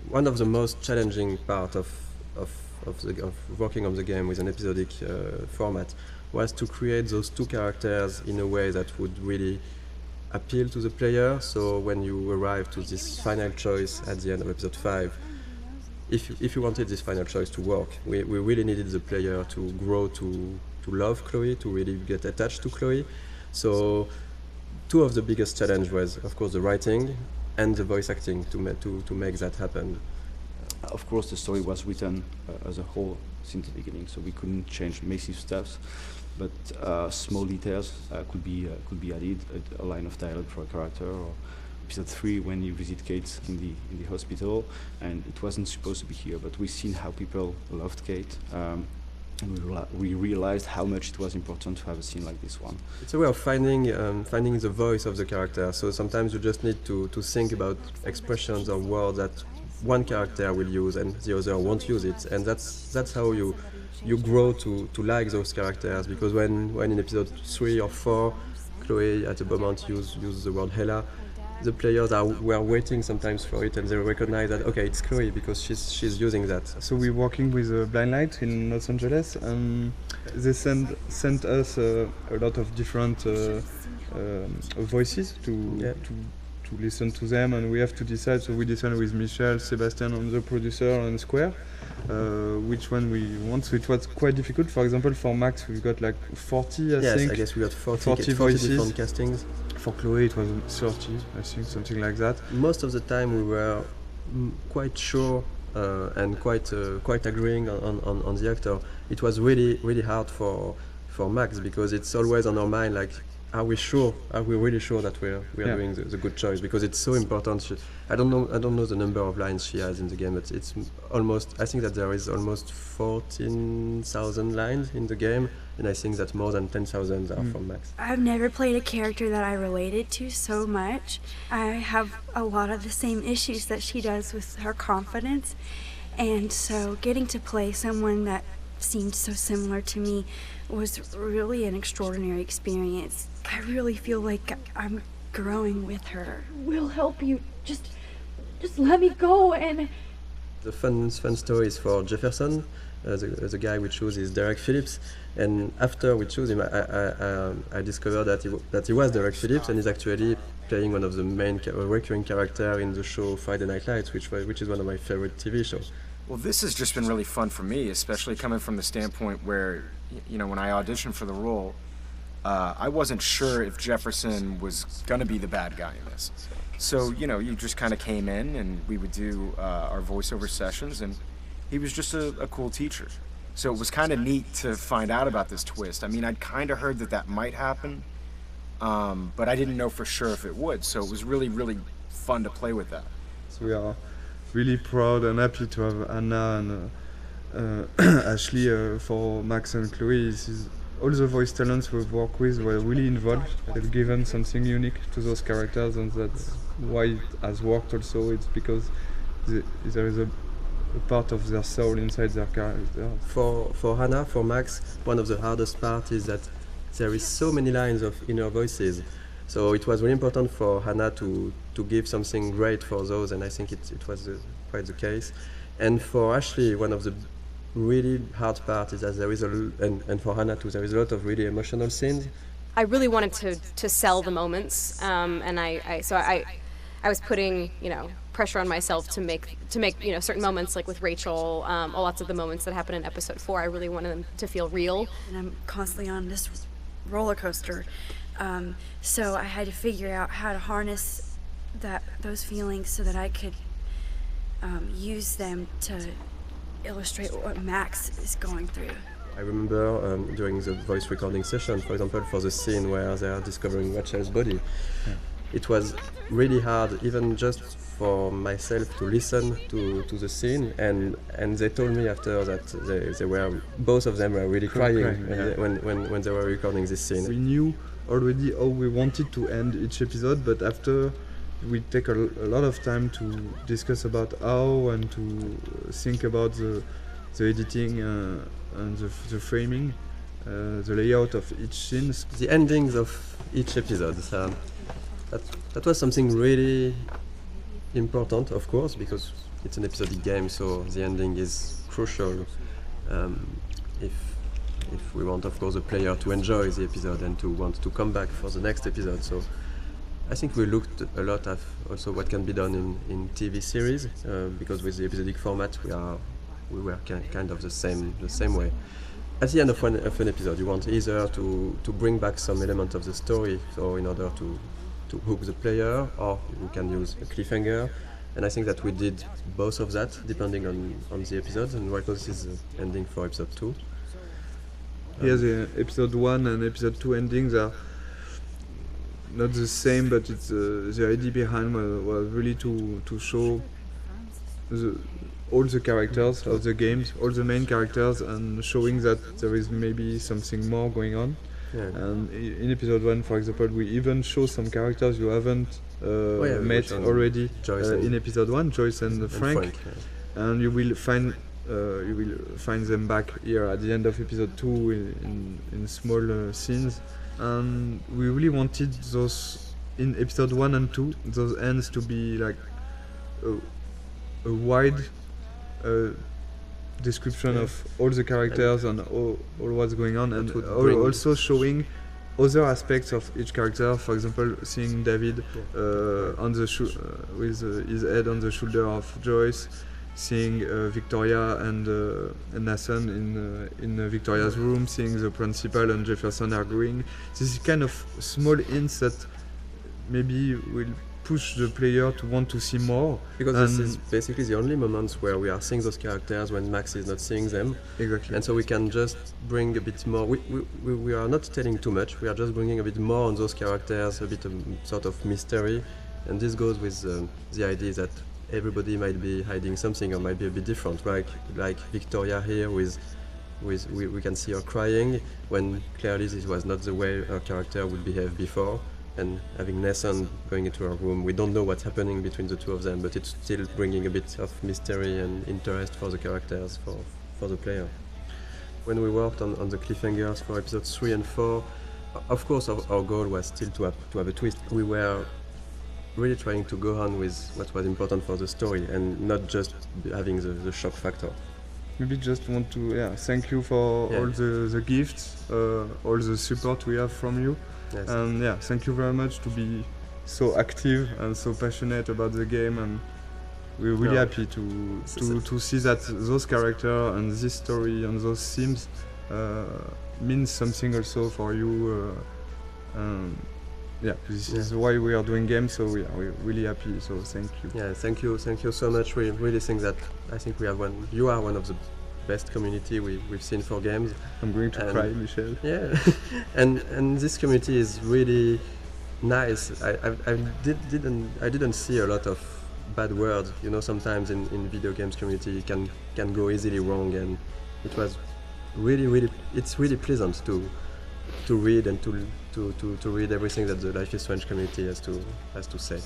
one of the most challenging part of, of working on the game with an episodic format was to create those two characters in a way that would really appeal to the player. So when you arrive to this final choice at the end of episode 5, if you wanted this final choice to work, we really needed the player to grow to love Chloe, to really get attached to Chloe. So two of the biggest challenge was, of course, the writing and the voice acting to make that happen. Of course, the story was written as a whole since the beginning, so we couldn't change massive stuff, but small details could be added, a line of dialogue for a character, or episode 3 when you visit Kate in the hospital, and it wasn't supposed to be here, but we've seen how people loved Kate, and we realized how much it was important to have a scene like this one. It's a way of finding the voice of the character. So sometimes you just need to think about expressions or words that one character will use and the other won't use it, and that's how you grow to like those characters. Because when in episode 3 or 4, Chloe at the moment use the word Hela, the players were waiting sometimes for it, and they recognize that okay, it's Chloe because she's using that. So we're working with Blind Light in Los Angeles, and they sent us a lot of different voices to listen to them, and we have to decide. So we decided with Michel, Sebastian, and the producer and Square, which one we want. So it was quite difficult. For example, for Max, we got like 40, I think. I guess we got 40 voices. Different castings. For Chloe, it was 30, I think, something like that. Most of the time, we were quite sure and quite agreeing on the actor. It was really hard for Max, because it's always on our mind, like, are we really sure that we are doing the good choice? Because it's so important. I don't know the number of lines she has in the game, but it's almost, I think that there is almost 14,000 lines in the game, and I think that more than 10,000 are from Max. I've never played a character that I related to so much. I have a lot of the same issues that she does with her confidence, and so getting to play someone that seemed so similar to me was really an extraordinary experience. I really feel like I'm growing with her. We'll help you. Just let me go. And the fun story is for Jefferson. The guy we choose is Derek Phillips, and after we choose him, I discovered that he was Derek Phillips, and he's actually playing one of the main recurring character in the show Friday Night Lights, which is one of my favorite TV shows. Well, this has just been really fun for me, especially coming from the standpoint where, when I auditioned for the role, I wasn't sure if Jefferson was going to be the bad guy in this. So, you just kind of came in and we would do our voiceover sessions, and he was just a cool teacher. So it was kind of neat to find out about this twist. I mean, I'd kind of heard that might happen, but I didn't know for sure if it would. So it was really, really fun to play with that. So we are really proud and happy to have Anna and Ashley for Max and Chloe. All the voice talents we've worked with were really involved. They've given something unique to those characters, and that's why it has worked also. It's because there is a part of their soul inside their character. For Hannah, for Max, one of the hardest parts is that there is so many lines of inner voices. So it was really important for Hannah to give something great for those, and I think it was quite the case. And for Ashley, one of the really hard part is that there is and for Hannah too, there is a lot of really emotional scenes. I really wanted to sell the moments, and I was putting pressure on myself to make certain moments, like with Rachel, lots of the moments that happen in episode 4. I really wanted them to feel real. And I'm constantly on this roller coaster, so I had to figure out how to harness those feelings so that I could use them to illustrate what Max is going through. I remember during the voice recording session, for example, for the scene where they are discovering Rachel's body, it was really hard, even just for myself, to listen to the scene, and they told me after that they were, both of them were really crying when they were recording this scene. We knew already how we wanted to end each episode, but after we take a lot of time to discuss about how, and to think about the editing and the framing, the layout of each scene. The endings of each episode. That was something really important, of course, because it's an episodic game, so the ending is crucial if we want, of course, the player to enjoy the episode and to want to come back for the next episode. So I think we looked a lot at also what can be done in TV series, because with the episodic format we were kind of the same way. At the end of an episode, you want either to bring back some element of the story, so in order to hook the player, or you can use a cliffhanger. And I think that we did both of that, depending on the episodes. And right now this is the ending for episode 2. Here the episode 1 and episode 2 endings are not the same, but it's the idea behind was really to show all the characters of the games, all the main characters, and showing that there is maybe something more going on. Yeah. And in episode 1, for example, we even show some characters you haven't met already in episode 1, Joyce and Frank. And you will find them back here at the end of episode 2 in small scenes. And we really wanted those in episode 1 and 2, those ends to be like a wide description of all the characters and all what's going on, and also showing other aspects of each character. For example, seeing David on the with his head on the shoulder of Joyce, seeing Victoria and Nathan in Victoria's room, seeing the principal and Jefferson arguing. This is kind of small hints that maybe will push the player to want to see more. Because this is basically the only moments where we are seeing those characters when Max is not seeing them. Exactly. And so we can just bring a bit more. We are not telling too much. We are just bringing a bit more on those characters, a bit of sort of mystery. And this goes with the idea that everybody might be hiding something or might be a bit different, right? Like Victoria here with we can see her crying when clearly this was not the way her character would behave before. And having Nathan going into her room, we don't know what's happening between the two of them, but it's still bringing a bit of mystery and interest for the characters, for the player. When we worked on the cliffhangers for episodes 3 and 4, of course our goal was still to have a twist. We were really trying to go on with what was important for the story and not just having the shock factor. Maybe just want to thank you for all the gifts, all the support we have from you. Yes. And thank you very much to be so active and so passionate about the game, and we're really happy to see that those characters and this story and those themes means something also for you. This is why we are doing games, so we're really happy, so thank you. Yeah, thank you so much. We really think that we have you are one of the best community we've seen for games. I'm going to cry, Michel. Yeah, and this community is really nice. I didn't see a lot of bad words. You know, sometimes in video games community it can go easily wrong, and it was really it's really pleasant to read and to read everything that the Life is Strange community has to say.